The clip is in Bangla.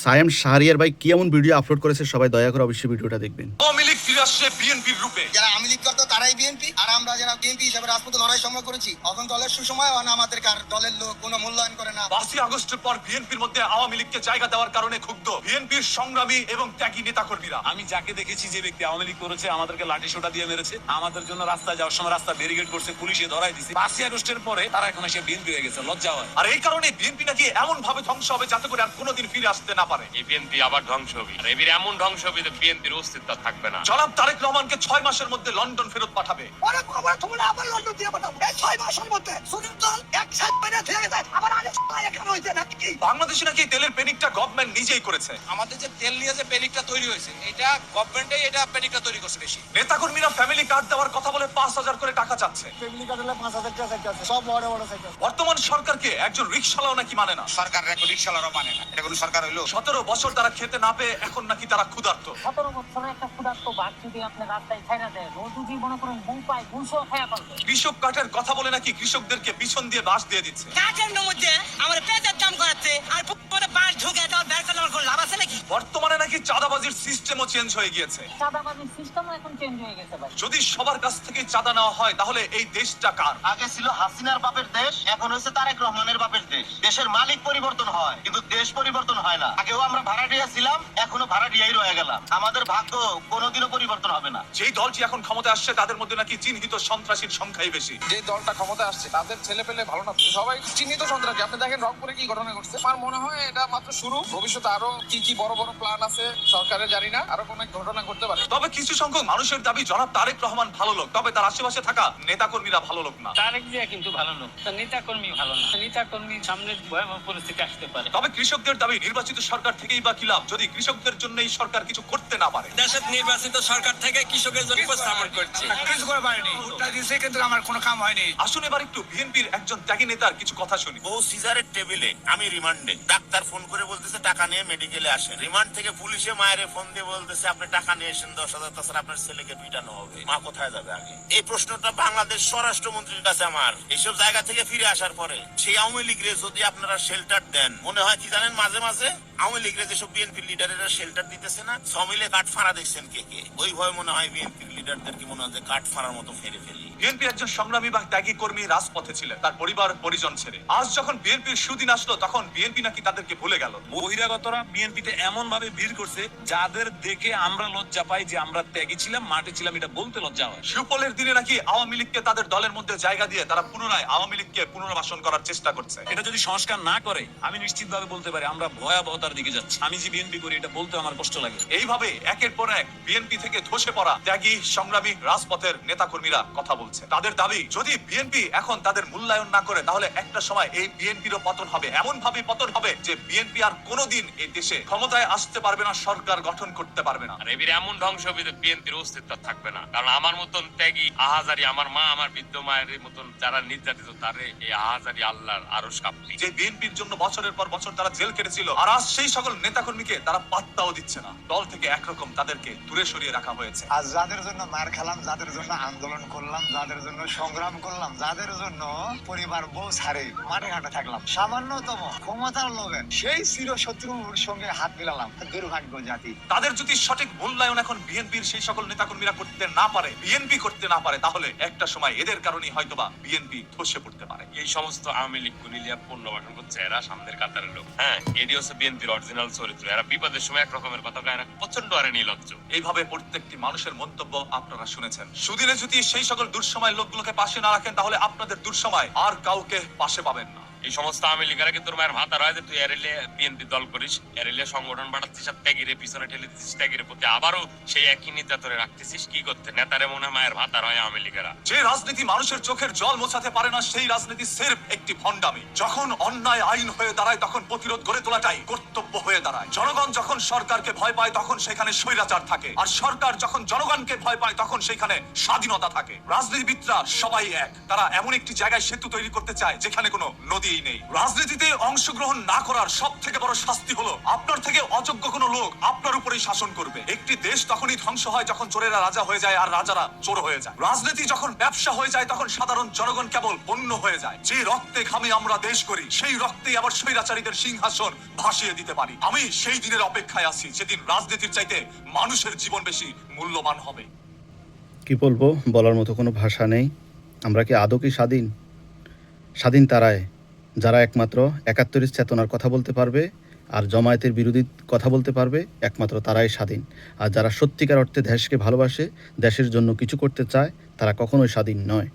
সায়েম শাহরিয়ার ভাই কি এমন ভিডিও আপলোড করেছে, সবাই দয়া করে অবশ্যই ভিডিওটা দেখবেন। আওয়ামী লীগ ফিরে আসছে বিএনপির রূপে। যারা আওয়ামী লীগ করতো তারাই বিএনপি, আর আমরা যারা বিএনপি হিসাবে রাজপথে লড়াই সংগ্রাম করেছি, এখন দলের সুসময় হয় না, আমাদের দলের লোক কোনো মূল্যায়ন করে না। 5ই আগস্টের পর বিএনপির মধ্যে আওয়ামী লীগকে জায়গা দেওয়ার কারণে ক্ষুব্ধ বিএনপির সংগ্রামী এবং ত্যাগী নেতাকর্মীরা। আমি যাকে দেখেছি, যে ব্যক্তি আওয়ামী লীগ করেছে, আমাদেরকে লাঠি সোটা দিয়ে মেরেছে, আমাদের জন্য রাস্তায় যাওয়ার সময় রাস্তা ব্যারিকেড করছে, পুলিশে ধরাই দিছে। 5ই আগস্টের পরে তারা এখন এসে বিএনপি হয়ে গেছে, লজ্জা হয়। আর এই কারণে বিএনপি নাকি এমন ভাবে ধ্বংস হবে যাতে করে আর কোনোদিন ফিরে আসতে না পারে। এই বিএনপি আবার ধ্বংস হবে, আর এবির এমন ধ্বংস হবে যে বিএনপির অস্তিত্ব থাকবে না। জনাব তারেক রহমানকে 6 মাসের মধ্যে লন্ডন ফেরত পাঠাবে। আবার লন্ডন দিয়ে পাঠাবো এই 6 মাসের মধ্যে। সুনীল দল এক সাইড বাইরে থেকে যায়, আবার আরেক সময় এখানে হইছে নাকি? বাংলাদেশে নাকি তেলের পেনিকটা গভর্নমেন্ট নিজেই করেছে। আমাদের যে তেল নিয়ে যে পেনিকটা তৈরি হয়েছে, এটা গভর্নমেন্টই এটা পেনিকটা তৈরি করছে বেশি। নেতাকর্মীরা ফ্যামিলি কার্ড দেওয়ার কথা বলে 5,000 করে টাকা চাচ্ছে। ফ্যামিলি কার্ড হলে 5,000 টাকা চাইছে, সব বড় বড় চাইছে। বর্তমান সরকারকে একজন রিকশাওয়ালাও নাকি মানে না। সরকার রিকশালারও মানে না, এটা কোন সরকার হইলো? 17 বছর তারা খেতে না পেয়ে এখন নাকি তারা ক্ষুধার্ত। 17 বছরের একটা ক্ষুধার্ত বাঘ যদি আপনি রাস্তায় ছাইড়া দেয়, রোজ যদি মনে করেন ঘুম পায়, ঘুষও খায়া পারবে। কৃষক কাঠের কথা বলে নাকি কৃষকদেরকে পিছন দিয়ে বাঁশ দিয়ে দিচ্ছে। কাঠের মধ্যে আমার পেঁয়াজের দাম করাচ্ছে, আর পরে বাঁশ ঢুকে দেওয়ার ব্যবসা নেওয়ার কোনো লাভ আছে নাকি? বর্তমানে নাকি চাঁদাবাজির সিস্টেমও চেঞ্জ হয়ে গিয়েছে। চাঁদাবাজির সিস্টেমও এখন চেঞ্জ হয়ে গেছে ভাই। যদি সবার কাছ থেকে চাঁদা নেওয়া হয় তাহলে এই দেশটা কার? আগে ছিল হাসিনার বাপের দেশ, এখন হয়েছে তারেক রহমানের বাপের দেশ। দেশের মালিক পরিবর্তন হয় কিন্তু দেশ পরিবর্তন হয় না। আগেও আমরা ভাড়াটিয়া ছিলাম, এখনো ভাড়াটিয়াই রয়ে গেলাম। আমাদের ভাগ্য কোনোদিনও পরিবর্তন হবে না। যেই দলটি এখন ক্ষমতায় আসছে তাদের মধ্যে নাকি চিহ্নিত সন্ত্রাসীর সংখ্যাই বেশি। যে দলটা ক্ষমতা আসছে তাদের ছেলে পেলে ভালো না, সবাই চিহ্নিত সন্ত্রাসী। আপনি দেখেন রংপুরে কি ঘটনা ঘটছে। আমার মনে হয় এটা মাত্র শুরু, ভবিষ্যতে আরো কি কি বড় বড় প্ল্যান আছে সরকারের, জানি না, আরো কোনো ঘটনা ঘটতে পারে। তবে কিছু সংখ্যক মানুষের দাবি জনাব তারেক রহমান ভালো লোক, তবে তার আশেপাশে থাকা নেতাকর্মীরা ভালো লোক না। তারেক জিয়া কিন্তু ভালো লোক, তার নেতা কর্মী ভালো না। নেতা কর্মী সামনে ভয়াবহ পরিস্থিতি আসতে পারে। তবে কৃষকদের দাবি নির্বাচিত সরকার থেকেই বা কি লাভ যদি কৃষকদের জন্য এই সরকার কিছু করতে না পারে। দেশের নির্বাচিত সরকার থেকে কৃষকের জন্য উপস্থাপন করছে, কিছু করে পারেনি। ভোটটা দিয়েছে কিন্তু আমার কোনো কাম হয়নি। আসুন এবার একটু বিএনপির একজন ত্যাগী নেতার কিছু কথা শুনি। ও সিজারের টেবিলে, আমি রিমান্ডে, ডাক্তার ফোন করে বলতেছে টাকা নিয়ে মেডিকেলে আসেন। রিমান্ড থেকে পুলিশে মায়ের ফোন দিয়ে বলতেছে আপনি টাকা নিয়ে এসেন 10,000, তাছাড়া আপনার ছেলেকে পিটানো হবে। মা কোথায় যাবে আগে? এই প্রশ্নটা বাংলাদেশ স্বরাষ্ট্রমন্ত্রীর কাছে আমার। এইসব জায়গা থেকে ফিরে আসার পরে সেই আওয়ামী লীগের যদি আপনারা শেল্টার দেন, মনে হয় কি জানেন, মাঝে মাঝে আওয়ামী লীগের যেসব বিএনপি লিডারেরা শেল্টার দিতেছে না, সমিলে কাঠ ফাঁড়া দেখছেন কে কে, ওই ভয় মনে হয় বিএনপি লিডারদেরকে মনে হয় যে কাঠ ফাঁড়ার মতো ফেরে ফেলি। বিএনপি একজন সংগ্রামী বা ত্যাগী কর্মী রাজপথে ছিলেন তার পরিবার পরিজন ছেড়ে। আজ যখন বিএনপির সুদিন আসলো তখন বিএনপি নাকি তাদেরকে ভুলে গেল। বহিরাগতরা বিএনপিতে এমন ভাবে ভিড় করছে যাদের দেখে আমরা লজ্জা পাই যে আমরা ত্যাগী ছিলাম, মাঠে ছিলাম, এটা বলতে লজ্জা হয়। শিবপলের দিনে নাকি আওয়ামী লীগকে তাদের দলের মধ্যে জায়গা দিয়ে তারা পুনরায় আওয়ামী লীগকে পুনর্বাসন করার চেষ্টা করছে। এটা যদি সংস্কার না করে আমি নিশ্চিতভাবে বলতে পারি আমরা ভয়াবহতার দিকে যাচ্ছি। আমি যে বিএনপি করি এটা বলতে আমার কষ্ট লাগে। এইভাবে একের পর এক বিএনপি থেকে ধসে পড়া ত্যাগী সংগ্রামী রাজপথের নেতাকর্মীরা কথা বলছে। তাদের দাবি যদি বিএনপি এখন তাদের মূল্যায়ন না করে তাহলে একটা সময় এই বিএনপিরও পতন হবে, এমন ভাবে পতন হবে যে বিএনপি আর কোনোদিন এই দেশে ক্ষমতায় আসতে পারবে না, সরকার গঠন করতে পারবে না। আর এবির এমন ধ্বংস হবে যে বিএনপির অস্তিত্ব থাকবে না। কারণ আমার মতন ত্যাগী আহাজারি, আমার মা, আমার বৃদ্ধ মায়ের মতন যারা নির্যাতিত, তারে এই আহাজারি আল্লাহর আরশ কাঁপবে। যে বিএনপির জন্য বছরের পর বছর তারা জেল কেটেছিল, আর আজ সেই সকল নেতাকর্মীকে তারা পাত্তাও দিচ্ছে না। দল থেকে একরকম তাদেরকে দূরে সরিয়ে রাখা হয়েছে। আজ যাদের জন্য মার খেলাম, যাদের জন্য আন্দোলন করলাম, যাদের জন্য সংগ্রাম করলাম, যাদের জন্য পরিবার বউ ছাড়ে মাঠে ঘাটে থাকলাম, সামান্যতম ক্ষমতার লোভে সেই চিরশত্রুর সঙ্গে হাত মিলালাম, দুর্ভাগ্য জাতি। তাদের যদি সঠিক মূল্যায়ন এখন বিএনপির সেই সকল নেতাকর্মীরা করতে না পারে, বিএনপি করতে না পারে, তাহলে একটা সময় এদের কারণেই হয়তোবা বিএনপি ধসে পড়তে পারে। এই সমস্ত আওয়ামী লীগ কুনিলিয়া পুনর্বাসন করছে, এরা সামনের কাতারের লোক। হ্যাঁ, এটি হচ্ছে বিএনপির অরিজিনাল চরিত্র। এরা বিপদের সময় এক রকমের কথা কয়, এরা প্রচন্ড আরে নির্লজ্জ। এইভাবে প্রত্যেকটি মানুষের মন্তব্য আপনারা শুনেছেন। সুদিনে যদি সেই সকল দুঃসময় লোকগুলোকে পাশে না রাখেন তাহলে আপনাদের দুঃসময় আর কাউকে পাশে পাবেন না। এই সমস্ত আওয়ামী লীগেরা কিন্তু তোর মায়ের ভাতা রয় যে তুই এরিলে বিএনপি দল করিস, এরিলে সংগঠন বাড়াচ্ছিস, আর ত্যাগীরে পিছনে ঠেলে দিচ্ছিস, ত্যাগীর প্রতি আবারও সেই একই নির্যাতনে রাখতেছিস। কি করতে? নেতারে মনে হয় মায়ের ভাতা রয় আওয়ামী লীগেরা। যে রাজনীতি মানুষের চোখের জল মোছাতে পারে না সেই রাজনীতি সির্ফ একটি ভণ্ডামি। যখন অন্যায় আইন হয়ে দাঁড়ায় তখন প্রতিরোধ গড়ে তোলাটাই কর্তব্য হয়ে দাঁড়ায়। জনগণ যখন সরকারকে ভয় পায় তখন সেখানে স্বৈরাচার থাকে, আর সরকার যখন জনগণকে ভয় পায় তখন সেখানে স্বাধীনতা থাকে। রাজনীতিবিদরা সবাই এক, তারা এমন একটি জায়গায় সেতু তৈরি করতে চায় যেখানে কোনো নদীই নেই। রাজনীতিতে অংশগ্রহণ না করার সব থেকে বড় শাস্তি হলো আপনার থেকে অযোগ্য কোনো লোক আপনার উপরেই শাসন করবে। একটি দেশ তখনই ধ্বংস হয় যখন চোরেরা রাজা হয়ে যায় আর রাজারা চোর হয়ে যায়। রাজনীতি যখন ব্যবসা হয়ে যায় তখন সাধারণ জনগণ কেবল পণ্য হয়ে যায়। যে রক্তে ঘামে আমরা দেশ করি সেই রক্তেই আবার স্বৈরাচারীদের সিংহাসন ভাসিয়ে দিতে পারি। আমি সেই দিনের অপেক্ষায় আছি যেদিন রাজনীতির চাইতে মানুষের জীবন বেশি মূল্যবান হবে। কি বলবো, বলার মতো কোনো ভাষা নেই। আমরা কি আদৌ কি স্বাধীন? স্বাধীন তারাই যারা একমাত্র ৭১ চেতনার কথা বলতে পারবে আর জমায়েতের বিরোধী কথা বলতে পারবে, একমাত্র তারাই স্বাধীন। আর যারা সত্যিকার অর্থে দেশকে ভালোবাসে, দেশের জন্য কিছু করতে চায়, তারা কখনোই স্বাধীন নয়।